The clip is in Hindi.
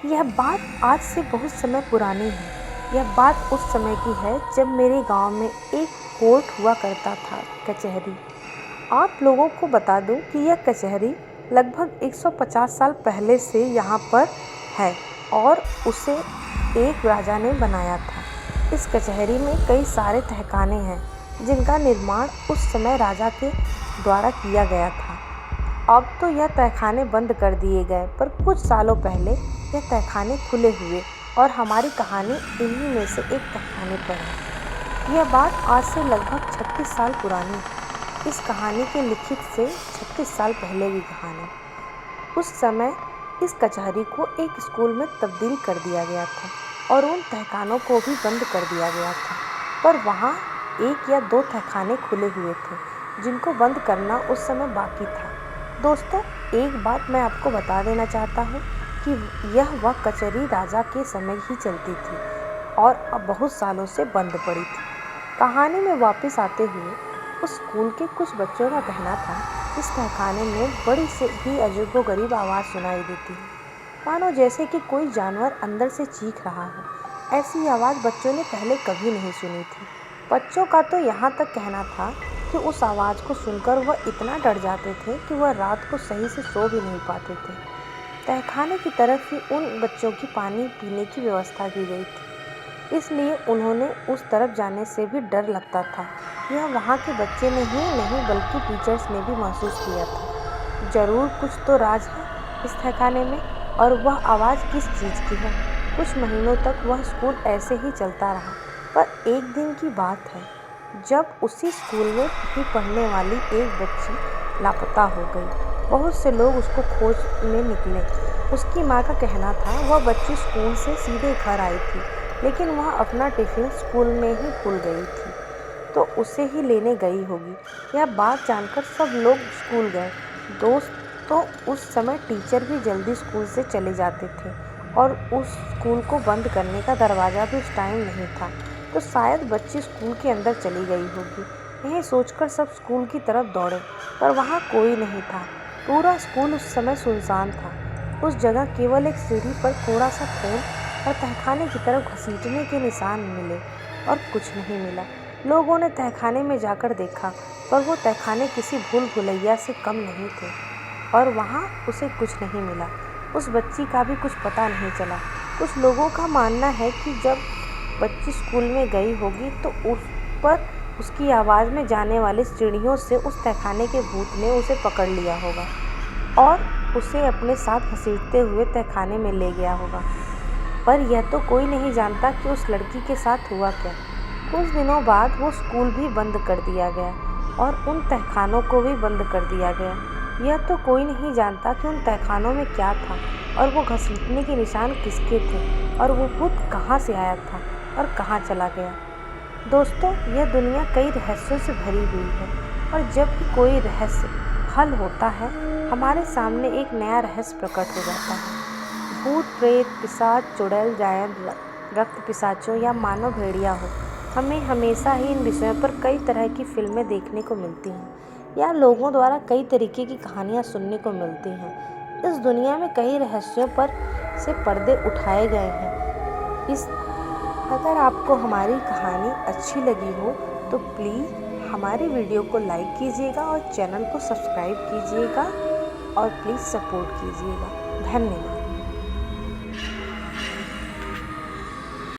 यह बात आज से बहुत समय पुरानी है। यह बात उस समय की है जब मेरे गांव में एक कोर्ट हुआ करता था, कचहरी। आप लोगों को बता दूं कि यह कचहरी लगभग 150 साल पहले से यहाँ पर है और उसे एक राजा ने बनाया था। इस कचहरी में कई सारे तहखाने हैं जिनका निर्माण उस समय राजा के द्वारा किया गया था। अब तो यह तहखाने बंद कर दिए गए, पर कुछ सालों पहले यह तहखाने खुले हुए और हमारी कहानी इन्हीं में से एक तहखाने पर है। यह बात आज से लगभग 36 साल पुरानी है। इस कहानी के लिखित से 36 साल पहले की कहानी। उस समय इस कचहरी को एक स्कूल में तब्दील कर दिया गया था और उन तहखानों को भी बंद कर दिया गया था, पर वहाँ 1 या 2 तहखाने खुले हुए थे जिनको बंद करना उस समय बाकी था। दोस्तों, एक बात मैं आपको बता देना चाहता हूँ कि वह कचहरी राजा के समय ही चलती थी और अब बहुत सालों से बंद पड़ी थी। कहानी में वापस आते हुए उस स्कूल के कुछ बच्चों का कहना था, इस तहखाने में बड़ी से भी अजीबोगरीब आवाज़ सुनाई देती है, मानो जैसे कि कोई जानवर अंदर से चीख रहा हो। ऐसी आवाज़ बच्चों ने पहले कभी नहीं सुनी थी। बच्चों का तो यहाँ तक कहना था कि उस आवाज़ को सुनकर वह इतना डर जाते थे कि वह रात को सही से सो भी नहीं पाते थे। तहखाने की तरफ ही उन बच्चों की पानी पीने की व्यवस्था की गई थी, इसलिए उन्होंने उस तरफ जाने से भी डर लगता था। यह वहाँ के बच्चे ने ही नहीं बल्कि टीचर्स ने भी महसूस किया था। ज़रूर कुछ तो राज है इस तहखाने में, और वह आवाज़ किस चीज़ की है। कुछ महीनों तक वह स्कूल ऐसे ही चलता रहा, पर एक दिन की बात है जब उसी स्कूल में ही पढ़ने वाली एक बच्ची लापता हो गई। बहुत से लोग उसको खोजने निकले। उसकी माँ का कहना था वह बच्ची स्कूल से सीधे घर आई थी, लेकिन वह अपना टिफ़िन स्कूल में ही भूल गई थी, तो उसे ही लेने गई होगी। यह बात जानकर सब लोग स्कूल गए। दोस्तों, उस समय टीचर भी जल्दी स्कूल से चले जाते थे और उस स्कूल को बंद करने का दरवाज़ा भी उस टाइम नहीं था, तो शायद बच्ची स्कूल के अंदर चली गई होगी। यह सोचकर सब स्कूल की तरफ दौड़े, पर वहाँ कोई नहीं था। पूरा स्कूल उस समय सुनसान था। उस जगह केवल एक सीढ़ी पर थोड़ा सा खून और तहखाने की तरफ घसीटने के निशान मिले और कुछ नहीं मिला। लोगों ने तहखाने में जाकर देखा, पर वो तहखाने किसी भूल भुलैया से कम नहीं थे और वहाँ उसे कुछ नहीं मिला। उस बच्ची का भी कुछ पता नहीं चला। कुछ लोगों का मानना है कि जब बच्ची स्कूल में गई होगी तो उस पर उसकी आवाज़ में जाने वाली सीढ़ियों से उस तहखाने के भूत ने उसे पकड़ लिया होगा और उसे अपने साथ घसीटते हुए तहखाने में ले गया होगा। पर यह तो कोई नहीं जानता कि उस लड़की के साथ हुआ क्या। कुछ दिनों बाद वो स्कूल भी बंद कर दिया गया और उन तहखानों को भी बंद कर दिया गया। यह तो कोई नहीं जानता कि उन तहखानों में क्या था और वो घसीटने के निशान किसके थे और वो भूत कहाँ से आया था और कहाँ चला गया। दोस्तों, यह दुनिया कई रहस्यों से भरी हुई है और जब भी कोई रहस्य हल होता है, हमारे सामने एक नया रहस्य प्रकट हो जाता है। भूत, प्रेत, पिशाच, चुड़ैल, जायन, रक्त पिशाचों या मानव भेड़िया हो, हमें हमेशा ही इन विषयों पर कई तरह की फिल्में देखने को मिलती हैं या लोगों द्वारा कई तरीके की कहानियाँ सुनने को मिलती हैं। इस दुनिया में कई रहस्यों पर से पर्दे उठाए गए हैं। अगर आपको हमारी कहानी अच्छी लगी हो तो प्लीज़ हमारी वीडियो को लाइक कीजिएगा और चैनल को सब्सक्राइब कीजिएगा और प्लीज़ सपोर्ट कीजिएगा। धन्यवाद।